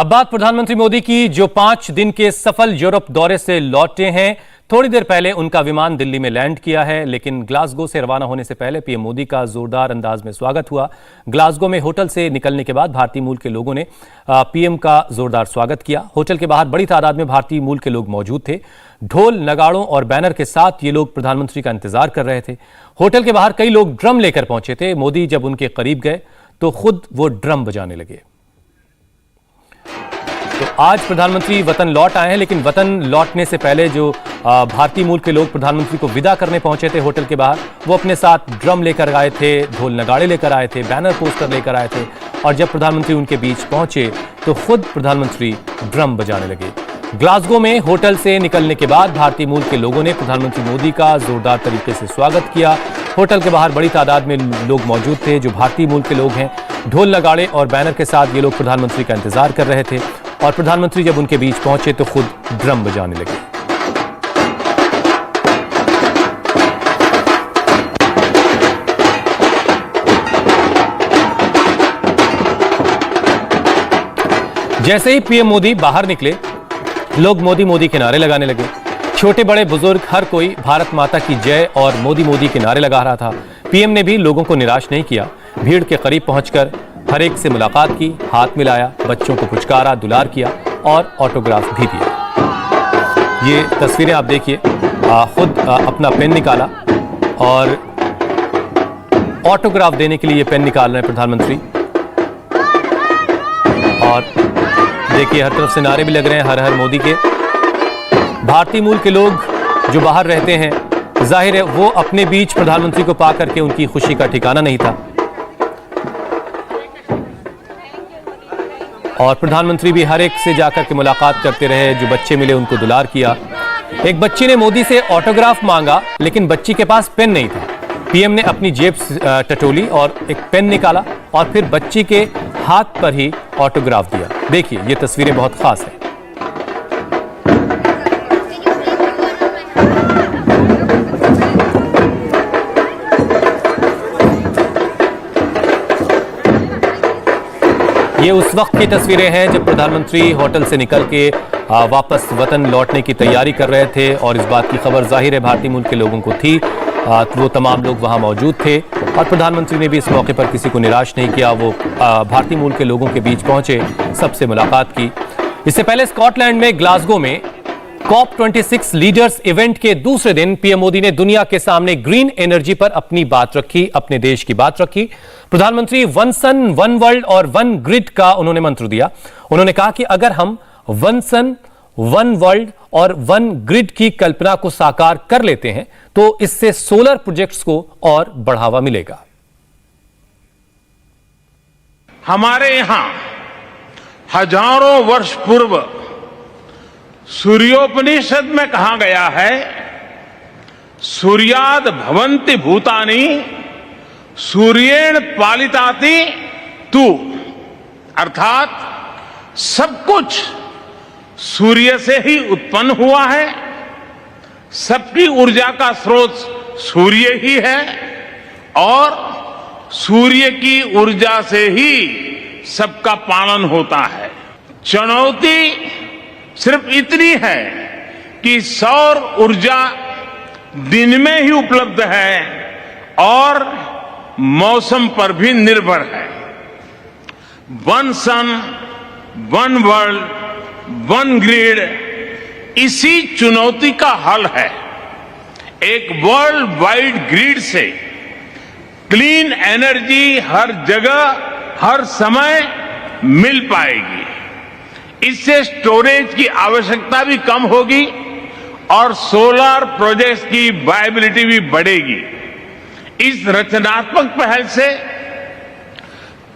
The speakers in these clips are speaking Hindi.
अब बात प्रधानमंत्री मोदी की, जो 5 दिन के सफल यूरोप दौरे से लौटे हैं। थोड़ी देर पहले उनका विमान दिल्ली में लैंड किया है, लेकिन ग्लासगो से रवाना होने से पहले पीएम मोदी का जोरदार अंदाज में स्वागत हुआ। ग्लासगो में होटल से निकलने के बाद भारतीय मूल के लोगों ने पीएम का जोरदार स्वागत किया। होटल के बाहर बड़ी तादाद में भारतीय मूल के लोग मौजूद थे। ढोल, नगाड़ों और बैनर के साथ ये लोग प्रधानमंत्री का इंतजार कर रहे थे। होटल के बाहर कई लोग ड्रम लेकर पहुंचे थे। मोदी जब उनके करीब गए तो खुद वो ड्रम बजाने लगे। तो आज प्रधानमंत्री वतन लौट आए हैं, लेकिन वतन लौटने से पहले जो भारतीय मूल के लोग प्रधानमंत्री को विदा करने पहुंचे थे होटल के बाहर, वो अपने साथ ड्रम लेकर आए थे, ढोल नगाड़े लेकर आए थे, बैनर पोस्टर लेकर आए थे। और जब प्रधानमंत्री उनके बीच पहुंचे तो खुद प्रधानमंत्री ड्रम बजाने लगे। ग्लासगो में होटल से निकलने के बाद भारतीय मूल के लोगों ने प्रधानमंत्री मोदी का जोरदार तरीके से स्वागत किया। होटल के बाहर बड़ी तादाद में लोग मौजूद थे जो भारतीय मूल के लोग हैं। ढोल, नगाड़े और बैनर के साथ ये लोग प्रधानमंत्री का इंतजार कर रहे थे और प्रधानमंत्री जब उनके बीच पहुंचे तो खुद ड्रम बजाने लगे। जैसे ही पीएम मोदी बाहर निकले, लोग मोदी मोदी के नारे लगाने लगे। छोटे बड़े बुजुर्ग हर कोई भारत माता की जय और मोदी मोदी के नारे लगा रहा था। पीएम ने भी लोगों को निराश नहीं किया। भीड़ के करीब पहुंचकर हर एक से मुलाकात की, हाथ मिलाया, बच्चों को पुचकारा, दुलार किया और ऑटोग्राफ भी दिया। ये तस्वीरें आप देखिए। खुद अपना पेन निकाला और ऑटोग्राफ देने के लिए ये पेन निकाल रहे हैं प्रधानमंत्री। और देखिए हर तरफ से नारे भी लग रहे हैं, हर हर मोदी के। भारतीय मूल के लोग जो बाहर रहते हैं, जाहिर है वो अपने बीच प्रधानमंत्री को पा करके उनकी खुशी का ठिकाना नहीं था। और प्रधानमंत्री भी हर एक से जाकर के मुलाकात करते रहे। जो बच्चे मिले उनको दुलार किया। एक बच्ची ने मोदी से ऑटोग्राफ मांगा, लेकिन बच्ची के पास पेन नहीं था। पीएम ने अपनी जेब टटोली और एक पेन निकाला और फिर बच्ची के हाथ पर ही ऑटोग्राफ दिया। देखिए ये तस्वीरें बहुत खास हैं। ये उस वक्त की तस्वीरें हैं जब प्रधानमंत्री होटल से निकल के वापस वतन लौटने की तैयारी कर रहे थे और इस बात की खबर जाहिर है भारतीय मूल के लोगों को थी। वो तमाम लोग वहां मौजूद थे और प्रधानमंत्री ने भी इस मौके पर किसी को निराश नहीं किया। वो भारतीय मूल के लोगों के बीच पहुंचे, सबसे मुलाकात की। इससे पहले स्कॉटलैंड में ग्लासगो में COP26 लीडर्स इवेंट के दूसरे दिन पीएम मोदी ने दुनिया के सामने ग्रीन एनर्जी पर अपनी बात रखी, अपने देश की बात रखी। प्रधानमंत्री वन सन, वन वर्ल्ड और वन ग्रिड का उन्होंने मंत्र दिया। उन्होंने कहा कि अगर हम वन सन, वन वर्ल्ड और वन ग्रिड की कल्पना को साकार कर लेते हैं तो इससे सोलर प्रोजेक्ट्स को और बढ़ावा मिलेगा। हमारे यहां हजारों वर्ष पूर्व सूर्योपनिषद में कहा गया है, सूर्याद भवन्ति भूतानि सूर्येण पालिताति तू। अर्थात सब कुछ सूर्य से ही उत्पन्न हुआ है, सबकी ऊर्जा का स्रोत सूर्य ही है और सूर्य की ऊर्जा से ही सबका पालन होता है। चुनौती सिर्फ इतनी है कि सौर ऊर्जा दिन में ही उपलब्ध है और मौसम पर भी निर्भर है। वन सन, वन वर्ल्ड, वन ग्रिड इसी चुनौती का हल है। एक वर्ल्ड वाइड ग्रिड से क्लीन एनर्जी हर जगह, हर समय मिल पाएगी। इससे स्टोरेज की आवश्यकता भी कम होगी और सोलर प्रोजेक्ट्स की वायबिलिटी भी बढ़ेगी। इस रचनात्मक पहल से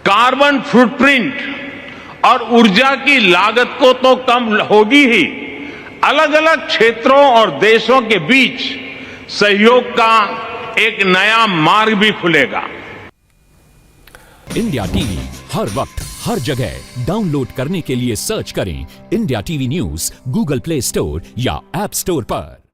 कार्बन फुटप्रिंट और ऊर्जा की लागत को तो कम होगी ही, अलग अलग क्षेत्रों और देशों के बीच सहयोग का एक नया मार्ग भी खुलेगा। इंडिया टीवी हर वक्त हर जगह डाउनलोड करने के लिए सर्च करें India TV news Google play store या ऐप स्टोर पर।